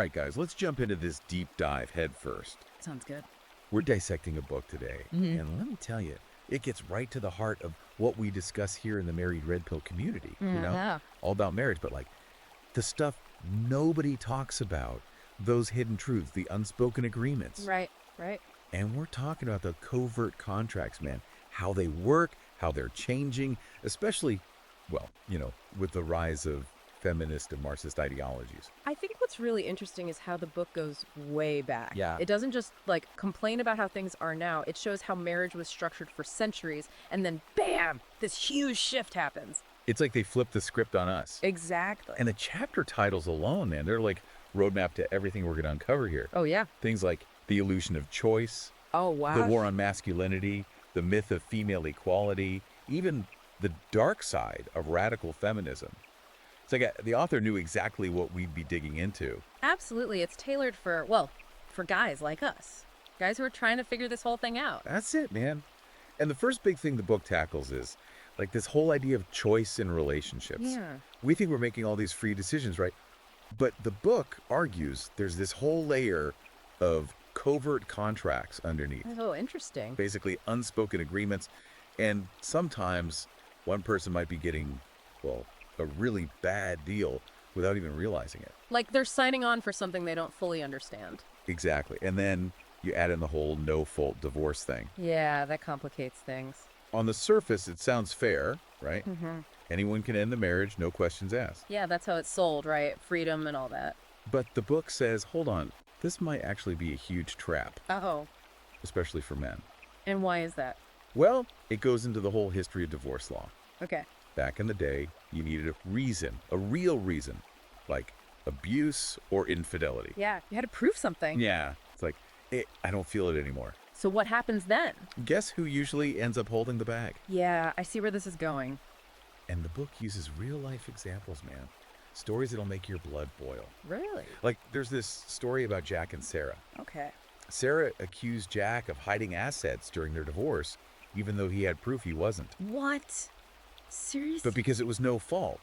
right, guys, let's jump into this deep dive head first. Sounds good. We're dissecting a book today, Mhm. and let me tell you, it gets right to the heart of what we discuss here in the Married Red Pill community, Yeah. all about marriage, but like the stuff nobody talks about, those hidden truths, the unspoken agreements. Right, right. And we're talking about the covert contracts, man, how they work, how they're changing, especially, well, with the rise of feminist and Marxist ideologies. I think what's really interesting is how the book goes way back. Yeah. It doesn't just complain about how things are now. It shows how marriage was structured for centuries, and then bam, this huge shift happens. It's like they flipped the script on us. Exactly. And the chapter titles alone, man, they're like roadmap to everything we're going to uncover here. Oh yeah. Things like the illusion of choice, Oh wow. the war on masculinity, the myth of female equality, even the dark side of radical feminism. It's like the author knew exactly what we'd be digging into. Absolutely. It's tailored for guys like us. Guys who are trying to figure this whole thing out. That's it, man. And the first big thing the book tackles is like this whole idea of choice in relationships. Yeah. We think we're making all these free decisions, right? But the book argues there's this whole layer of covert contracts underneath, Oh, interesting. basically unspoken agreements. And sometimes one person might be getting, well, a really bad deal without even realizing it. Like they're signing on for something they don't fully understand. Exactly. And then you add in the whole no-fault divorce thing. Yeah, that complicates things. On the surface, it sounds fair, right? Mm-hmm. Anyone can end the marriage, no questions asked. Yeah, that's how it's sold, right? Freedom and all that. But the book says, hold on, this might actually be a huge trap, Oh, especially for men. and why is that? Well, it goes into the whole history of divorce law. Okay. Back in the day, you needed a reason, a real reason, like abuse or infidelity. Yeah, you had to prove something. Yeah, it's like, I don't feel it anymore. So what happens then? Guess who usually ends up holding the bag? Yeah, I see where this is going. And the book uses real-life examples, man. Stories that'll make your blood boil. Really? Like, there's this story about Jack and Sarah. Okay. Sarah accused Jack of hiding assets during their divorce, even though he had proof he wasn't. What? Seriously? But because it was no fault,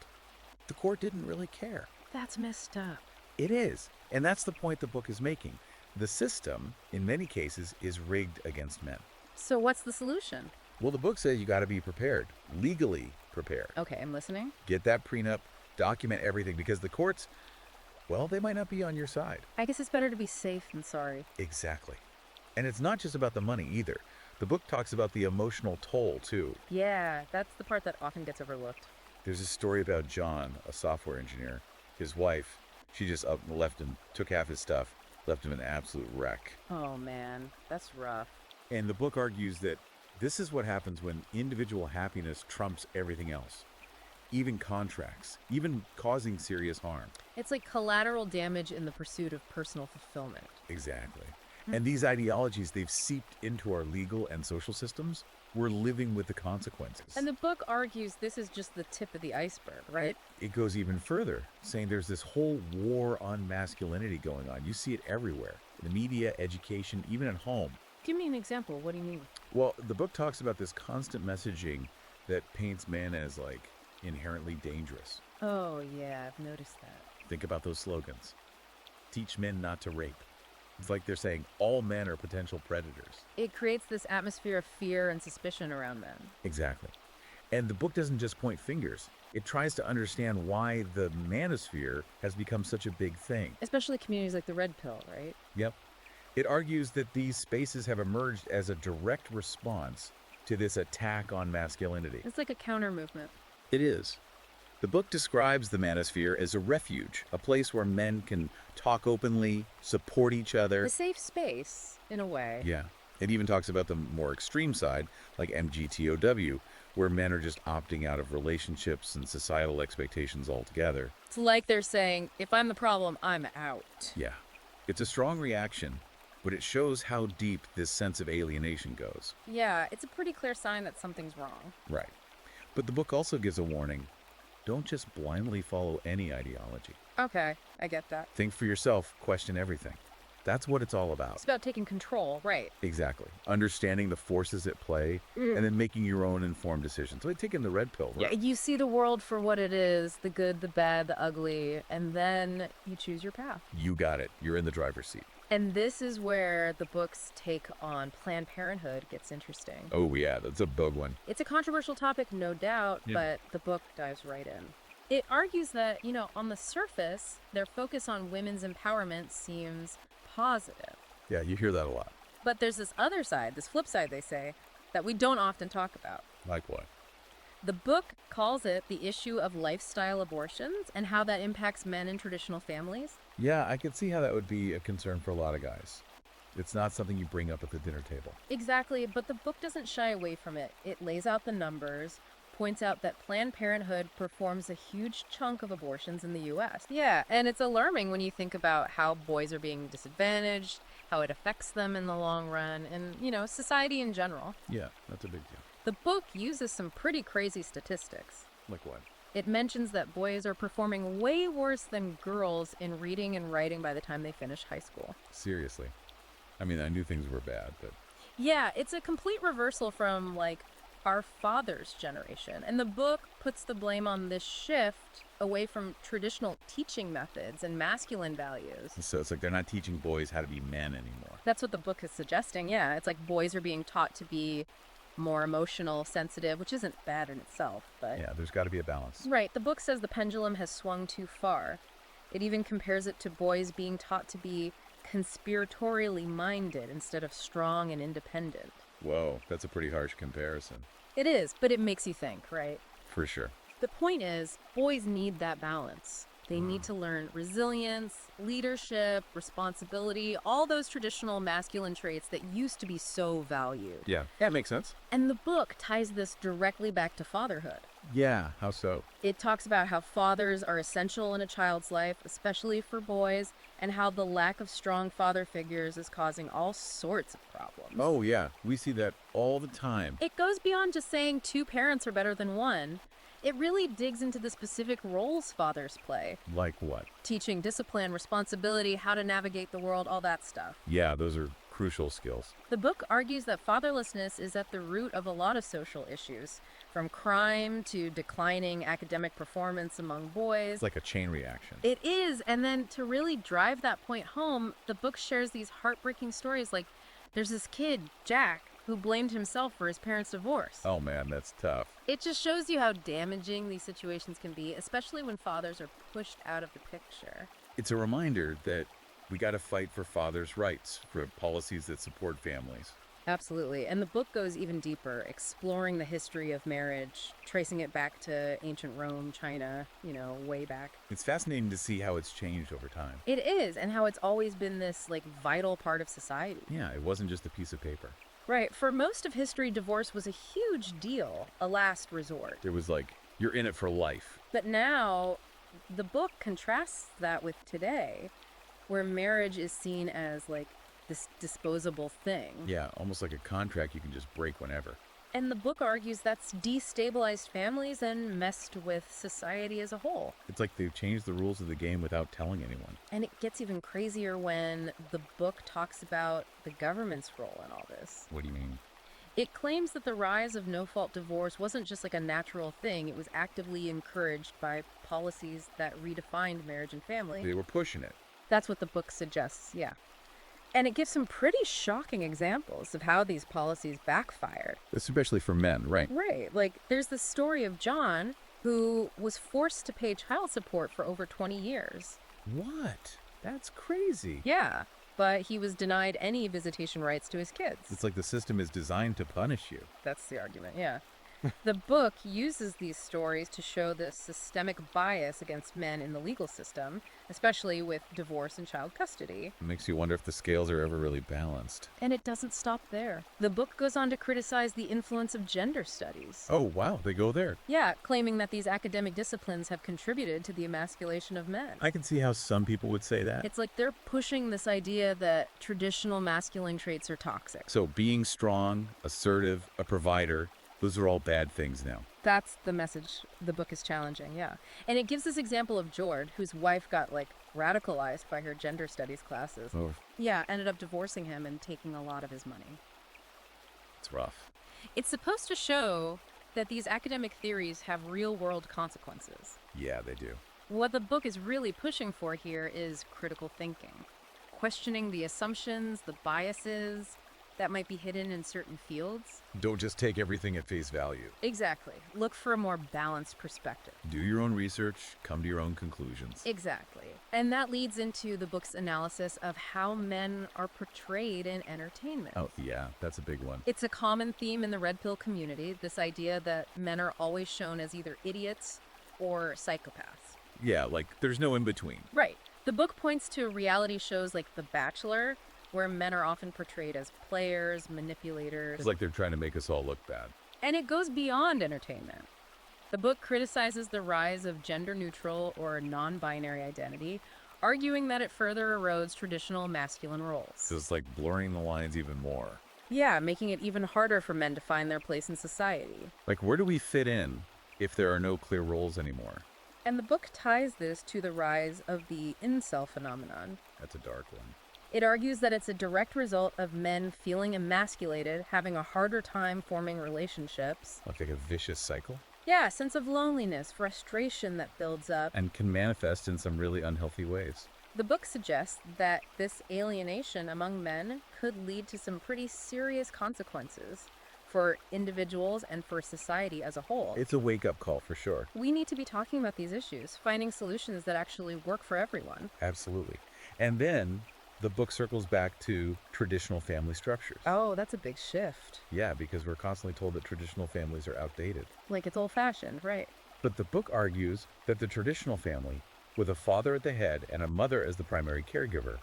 the court didn't really care. That's messed up. It is. And that's the point the book is making. The system, in many cases, is rigged against men. So what's the solution? Well, the book says you got to be prepared, legally prepared. Okay, I'm listening. Get that prenup, document everything, because the courts, well, they might not be on your side. I guess it's better to be safe than sorry. Exactly. And it's not just about the money either. The book talks about the emotional toll, too. Yeah, that's the part that often gets overlooked. There's a story about John, a software engineer. His wife, she just up and left him, took half his stuff, left him an absolute wreck. Oh man, that's rough. And the book argues that this is what happens when individual happiness trumps everything else. Even contracts, even causing serious harm. It's like collateral damage in the pursuit of personal fulfillment. Exactly. And these ideologies, they've seeped into our legal and social systems. We're living with the consequences. And the book argues this is just the tip of the iceberg, right? It goes even further, saying there's this whole war on masculinity going on. You see it everywhere. In the media, education, even at home. Give me an example. What do you mean? Well, the book talks about this constant messaging that paints men as, like, inherently dangerous. Oh yeah, I've noticed that. Think about those slogans. Teach men not to rape. It's like they're saying all men are potential predators. It creates this atmosphere of fear and suspicion around men. Exactly. And the book doesn't just point fingers. It tries to understand why the manosphere has become such a big thing. Especially communities like the Red Pill, right? Yep. It argues that these spaces have emerged as a direct response to this attack on masculinity. It's like a counter movement. It is. The book describes the manosphere as a refuge, a place where men can talk openly, support each other. A safe space, in a way. Yeah. It even talks about the more extreme side, like MGTOW, where men are just opting out of relationships and societal expectations altogether. It's like they're saying, if I'm the problem, I'm out. Yeah. It's a strong reaction, but it shows how deep this sense of alienation goes. Yeah, it's a pretty clear sign that something's wrong. Right. But the book also gives a warning. Don't just blindly follow any ideology. Okay, I get that. Think for yourself, question everything. That's what it's all about. It's about taking control, right? Exactly. Understanding the forces at play and then making your own informed decisions. Like taking the red pill, Yeah, right? you see the world for what it is, the good, the bad, the ugly, and then you choose your path. You got it. You're in the driver's seat. And this is where the book's take on Planned Parenthood gets interesting. Oh, yeah, that's a big one. It's a controversial topic, no doubt, Yeah. but the book dives right in. It argues that, on the surface, their focus on women's empowerment seems positive. Yeah, you hear that a lot. But there's this other side, this flip side, they say, that we don't often talk about. Like what? The book calls it the issue of lifestyle abortions and how that impacts men in traditional families. Yeah, I can see how that would be a concern for a lot of guys. It's not something you bring up at the dinner table. Exactly, but the book doesn't shy away from it. It lays out the numbers, points out that Planned Parenthood performs a huge chunk of abortions in the U.S. Yeah, and it's alarming when you think about how boys are being disadvantaged, how it affects them in the long run, and, society in general. Yeah, that's a big deal. The book uses some pretty crazy statistics. Like what? It mentions that boys are performing way worse than girls in reading and writing by the time they finish high school. Seriously. I mean, I knew things were bad, but Yeah, it's a complete reversal from, our father's generation. And the book puts the blame on this shift away from traditional teaching methods and masculine values. so it's like they're not teaching boys how to be men anymore. That's what the book is suggesting, yeah. It's like boys are being taught to be more emotional, sensitive, which isn't bad in itself, but... Yeah, there's got to be a balance. Right, the book says the pendulum has swung too far. It even compares it to boys being taught to be conspiratorially minded instead of strong and independent. Whoa, that's a pretty harsh comparison. It is, but it makes you think, right? For sure. The point is, boys need that balance. They need to learn resilience, leadership, responsibility, all those traditional masculine traits that used to be so valued. Yeah, that makes sense. And the book ties this directly back to fatherhood. Yeah, how so? It talks about how fathers are essential in a child's life, especially for boys, and how the lack of strong father figures is causing all sorts of problems. Oh, yeah, we see that all the time. It goes beyond just saying two parents are better than one. It really digs into the specific roles fathers play. Like what? Teaching discipline, responsibility, how to navigate the world, all that stuff. Yeah, those are crucial skills. The book argues that fatherlessness is at the root of a lot of social issues, from crime to declining academic performance among boys. It's like a chain reaction. It is, and then to really drive that point home, the book shares these heartbreaking stories. Like, there's this kid, Jack, who blamed himself for his parents' divorce. Oh man, that's tough. It just shows you how damaging these situations can be, especially when fathers are pushed out of the picture. It's a reminder that we got to fight for fathers' rights, for policies that support families. Absolutely. And the book goes even deeper, exploring the history of marriage, tracing it back to ancient Rome, China, way back. It's fascinating to see how it's changed over time. It is, and how it's always been this, vital part of society. Yeah, it wasn't just a piece of paper. Right. For most of history, divorce was a huge deal, a last resort. It was like, you're in it for life. But now, the book contrasts that with today, where marriage is seen as, this disposable thing. Yeah, almost like a contract you can just break whenever. And the book argues that's destabilized families and messed with society as a whole. It's like they've changed the rules of the game without telling anyone. And it gets even crazier when the book talks about the government's role in all this. What do you mean? It claims that the rise of no-fault divorce wasn't just a natural thing. It was actively encouraged by policies that redefined marriage and family. They were pushing it. That's what the book suggests, yeah. And it gives some pretty shocking examples of how these policies backfired. Especially for men, right? Right. There's the story of John, who was forced to pay child support for over 20 years. What? That's crazy. Yeah, but he was denied any visitation rights to his kids. It's like the system is designed to punish you. That's the argument, yeah. The book uses these stories to show the systemic bias against men in the legal system, especially with divorce and child custody. It makes you wonder if the scales are ever really balanced. And it doesn't stop there. The book goes on to criticize the influence of gender studies. Oh, wow, they go there. Yeah, claiming that these academic disciplines have contributed to the emasculation of men. I can see how some people would say that. It's like they're pushing this idea that traditional masculine traits are toxic. So being strong, assertive, a provider, Those are all bad things now. That's the message the book is challenging, yeah. And it gives this example of Jord, whose wife got, like, radicalized by her gender studies classes. Oh, Yeah, ended up divorcing him and taking a lot of his money. it's rough. It's supposed to show that these academic theories have real-world consequences. Yeah, they do. What the book is really pushing for here is critical thinking, questioning the assumptions, the biases that might be hidden in certain fields. Don't just take everything at face value. Exactly. Look for a more balanced perspective. Do your own research, come to your own conclusions. Exactly. And that leads into the book's analysis of how men are portrayed in entertainment. Oh, yeah, that's a big one. It's a common theme in the red pill community, this idea that men are always shown as either idiots or psychopaths. Yeah, like there's no in between. Right. The book points to reality shows like The Bachelor, where men are often portrayed as players, manipulators. It's like they're trying to make us all look bad. And it goes beyond entertainment. The book criticizes the rise of gender-neutral or non-binary identity, arguing that it further erodes traditional masculine roles. So it's like blurring the lines even more. Yeah, making it even harder for men to find their place in society. Like, where do we fit in if there are no clear roles anymore? And the book ties this to the rise of the incel phenomenon. That's a dark one. It argues that it's a direct result of men feeling emasculated, having a harder time forming relationships. Like a vicious cycle? Yeah, a sense of loneliness, frustration that builds up. And can manifest in some really unhealthy ways. The book suggests that this alienation among men could lead to some pretty serious consequences for individuals and for society as a whole. It's a wake-up call for sure. We need to be talking about these issues, finding solutions that actually work for everyone. Absolutely. And then the book circles back to traditional family structures. Oh, that's a big shift. Yeah, because we're constantly told that traditional families are outdated. Like it's old-fashioned, right? But the book argues that the traditional family, with a father at the head and a mother as the primary caregiver,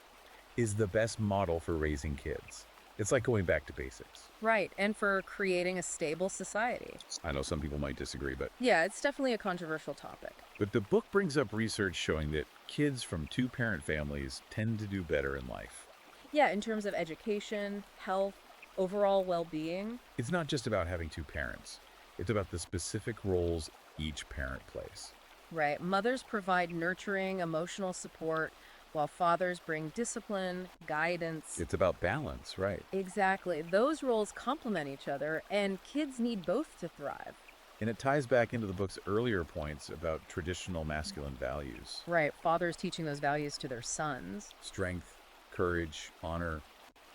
is the best model for raising kids. It's like going back to basics. Right, and for creating a stable society. I know some people might disagree, but Yeah, it's definitely a controversial topic. the book brings up research showing that kids from two-parent families tend to do better in life. Yeah, in terms of education, health, overall well-being. It's not just about having two parents. It's about the specific roles each parent plays. Right, mothers provide nurturing, emotional support, while fathers bring discipline, guidance. It's about balance, right? Exactly. Those roles complement each other, and kids need both to thrive. And it ties back into the book's earlier points about traditional masculine values. Right, fathers teaching those values to their sons. Strength, courage, honor,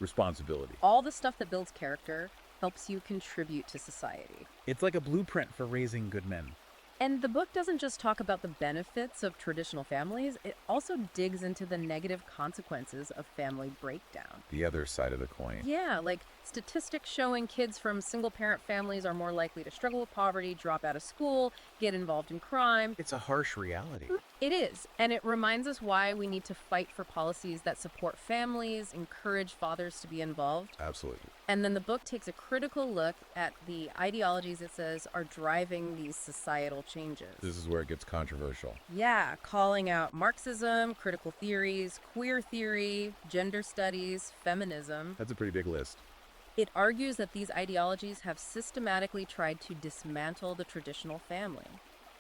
responsibility. All the stuff that builds character helps you contribute to society. It's like a blueprint for raising good men. And the book doesn't just talk about the benefits of traditional families, it also digs into the negative consequences of family breakdown. The other side of the coin. Yeah, like statistics showing kids from single-parent families are more likely to struggle with poverty, drop out of school, get involved in crime. It's a harsh reality. It is, and it reminds us why we need to fight for policies that support families, encourage fathers to be involved. Absolutely. And then the book takes a critical look at the ideologies it says are driving these societal changes. This is where it gets controversial. Yeah, calling out Marxism, critical theories, queer theory, gender studies, feminism. That's a pretty big list. It argues that these ideologies have systematically tried to dismantle the traditional family.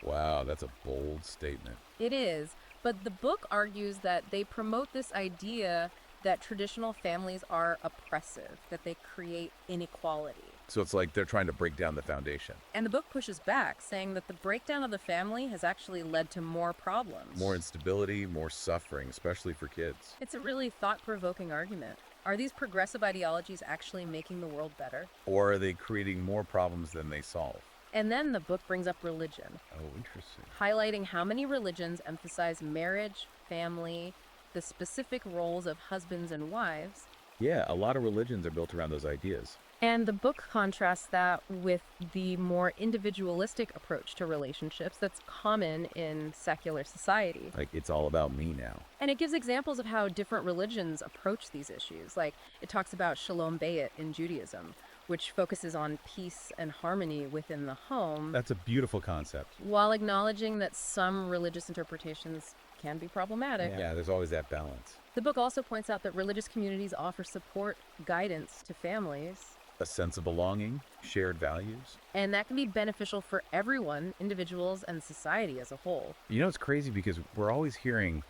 Wow, that's a bold statement. It is, but the book argues that they promote this idea that traditional families are oppressive, that they create inequality. So it's like they're trying to break down the foundation. And the book pushes back, saying that the breakdown of the family has actually led to more problems. More instability, more suffering, especially for kids. It's a really thought-provoking argument. Are these progressive ideologies actually making the world better? Or are they creating more problems than they solve? And then the book brings up religion, Oh, interesting. highlighting how many religions emphasize marriage, family, the specific roles of husbands and wives. Yeah, a lot of religions are built around those ideas. And the book contrasts that with the more individualistic approach to relationships that's common in secular society. Like, it's all about me now. And it gives examples of how different religions approach these issues. Like, it talks about Shalom Bayit in Judaism, which focuses on peace and harmony within the home, That's a beautiful concept. while acknowledging that some religious interpretations can be problematic. Yeah, there's always that balance. The book also points out that religious communities offer support, guidance to families. a sense of belonging, shared values. And that can be beneficial for everyone, individuals, and society as a whole. You know, it's crazy because we're always hearing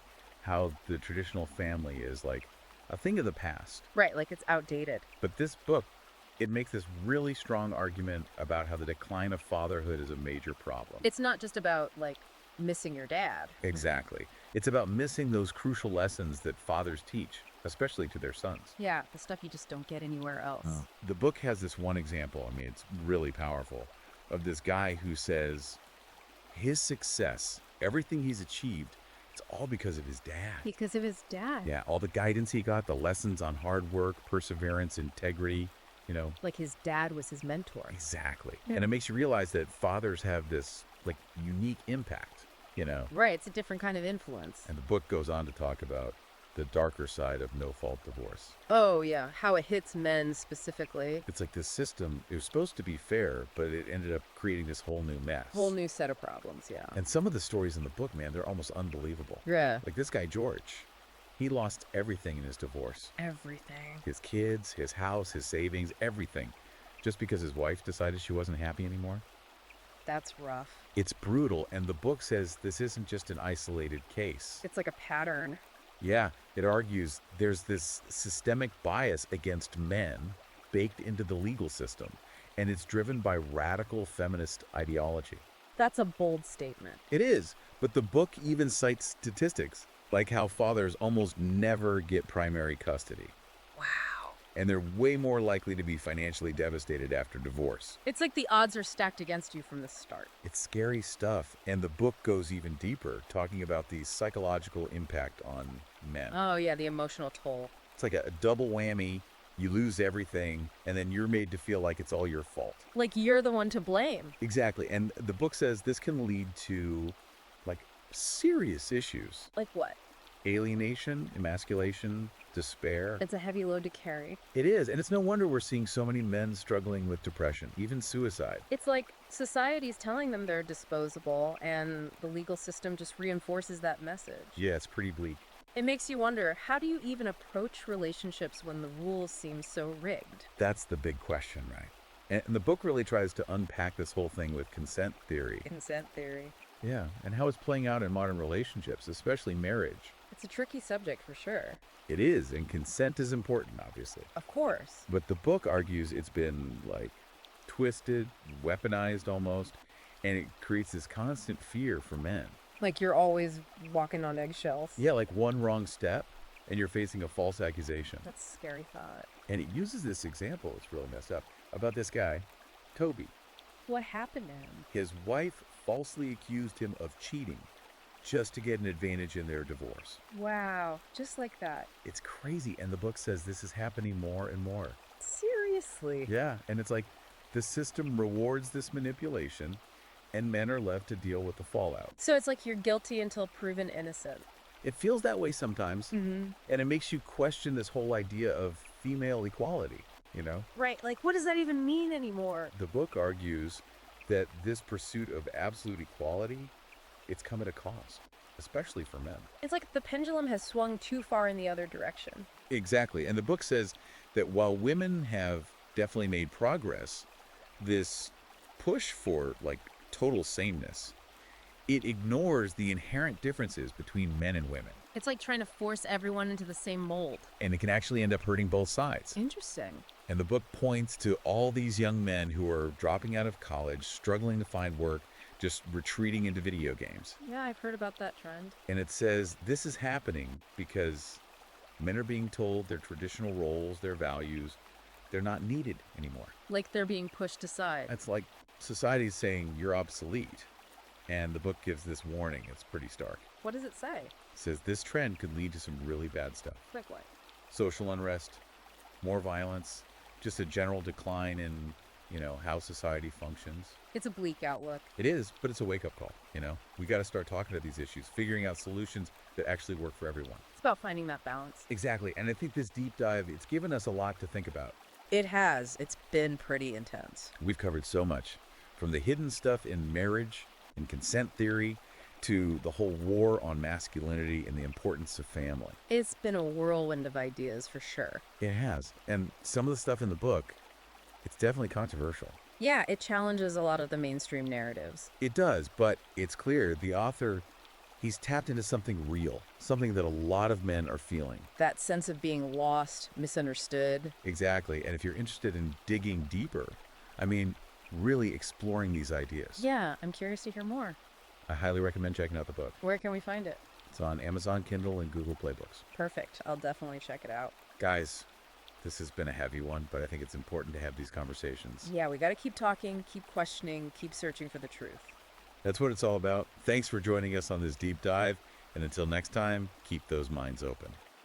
how the traditional family is like a thing of the past. Right, like it's outdated. But this book, it makes this really strong argument about how the decline of fatherhood is a major problem. It's not just about, like, missing your dad. Exactly. It's about missing those crucial lessons that fathers teach, especially to their sons. Yeah, the stuff you just don't get anywhere else. The book has this one example, I mean, it's really powerful, of this guy who says his success, everything he's achieved, it's all because of his dad. Because of his dad. Yeah, all the guidance he got, the lessons on hard work, perseverance, integrity, you know. Like his dad was his mentor. Exactly. Yeah. And it makes you realize that fathers have this, like, unique impact, you know. Right, it's a different kind of influence. And the book goes on to talk about the darker side of no-fault divorce. Oh, yeah, how it hits men specifically. It's like this system, it was supposed to be fair, but it ended up creating this whole new mess. Whole new set of problems, yeah. And some of the stories in the book, man, they're almost unbelievable. Yeah. Like this guy, George, he lost everything in his divorce. Everything. His kids, his house, his savings, everything. Just because his wife decided she wasn't happy anymore. That's rough. It's brutal, and the book says this isn't just an isolated case. It's like a pattern. Yeah, it argues there's this systemic bias against men baked into the legal system, and it's driven by radical feminist ideology. That's a bold statement. It is, but the book even cites statistics, like how fathers almost never get primary custody, Wow. and they're way more likely to be financially devastated after divorce. It's like the odds are stacked against you from the start. It's scary stuff, and the book goes even deeper, talking about the psychological impact on men. Oh, yeah, the emotional toll. It's like a double whammy. You lose everything, and then you're made to feel like it's all your fault. Like you're the one to blame. Exactly, and the book says this can lead to, like, serious issues. Like what? Alienation, emasculation, despair. It's a heavy load to carry. It is, and it's no wonder we're seeing so many men struggling with depression, even suicide. It's like society's telling them they're disposable, and the legal system just reinforces that message. Yeah, it's pretty bleak. It makes you wonder, how do you even approach relationships when the rules seem so rigged? That's the big question, right? And the book really tries to unpack this whole thing with consent theory. Consent theory. Yeah, and how it's playing out in modern relationships, especially marriage. It's a tricky subject for sure. It is, and consent is important, obviously. Of course. But the book argues it's been, like, twisted, weaponized almost, and it creates this constant fear for men. Like you're always walking on eggshells. Yeah, like one wrong step, and you're facing a false accusation. That's a scary thought. And it uses this example, it's really messed up, about this guy, Toby. What happened to him? His wife falsely accused him of cheating just to get an advantage in their divorce. Wow, just like that. It's crazy, and the book says this is happening more and more. Seriously? Yeah, and it's like the system rewards this manipulation, and men are left to deal with the fallout. So it's like you're guilty until proven innocent. It feels that way sometimes, Mm-hmm. and it makes you question this whole idea of female equality, you know? Right, like what does that even mean anymore? The book argues that this pursuit of absolute equality, it's come at a cost, especially for men. It's like the pendulum has swung too far in the other direction. Exactly, and the book says that while women have definitely made progress, this push for, like, total sameness, it ignores the inherent differences between men and women. It's like trying to force everyone into the same mold. And it can actually end up hurting both sides. Interesting. And the book points to all these young men who are dropping out of college, struggling to find work, just retreating into video games. Yeah, I've heard about that trend. And it says this is happening because men are being told their traditional roles, their values, they're not needed anymore. Like they're being pushed aside. It's like society's saying you're obsolete. And the book gives this warning. It's pretty stark. What does it say? It says this trend could lead to some really bad stuff. Like what? Social unrest, more violence, just a general decline in, you know, how society functions. It's a bleak outlook. It is, but it's a wake-up call, you know? We got to start talking to these issues, figuring out solutions that actually work for everyone. It's about finding that balance. Exactly, and I think this deep dive, it's given us a lot to think about. It has. It's been pretty intense. We've covered so much, from the hidden stuff in marriage and consent theory to the whole war on masculinity and the importance of family. It's been a whirlwind of ideas for sure. It has, and some of the stuff in the book, It's definitely controversial. Yeah, it challenges a lot of the mainstream narratives. It does, but it's clear the author, he's tapped into something real, something that a lot of men are feeling. That sense of being lost, misunderstood. Exactly. And if you're interested in digging deeper, I mean, really exploring these ideas, Yeah, I'm curious to hear more. I highly recommend checking out the book. Where can we find it? It's on Amazon Kindle and Google Play Books. Perfect. I'll definitely check it out. Guys, this has been a heavy one, but I think it's important to have these conversations. Yeah, we got to keep talking, keep questioning, keep searching for the truth. That's what it's all about. Thanks for joining us on this deep dive. And until next time, keep those minds open.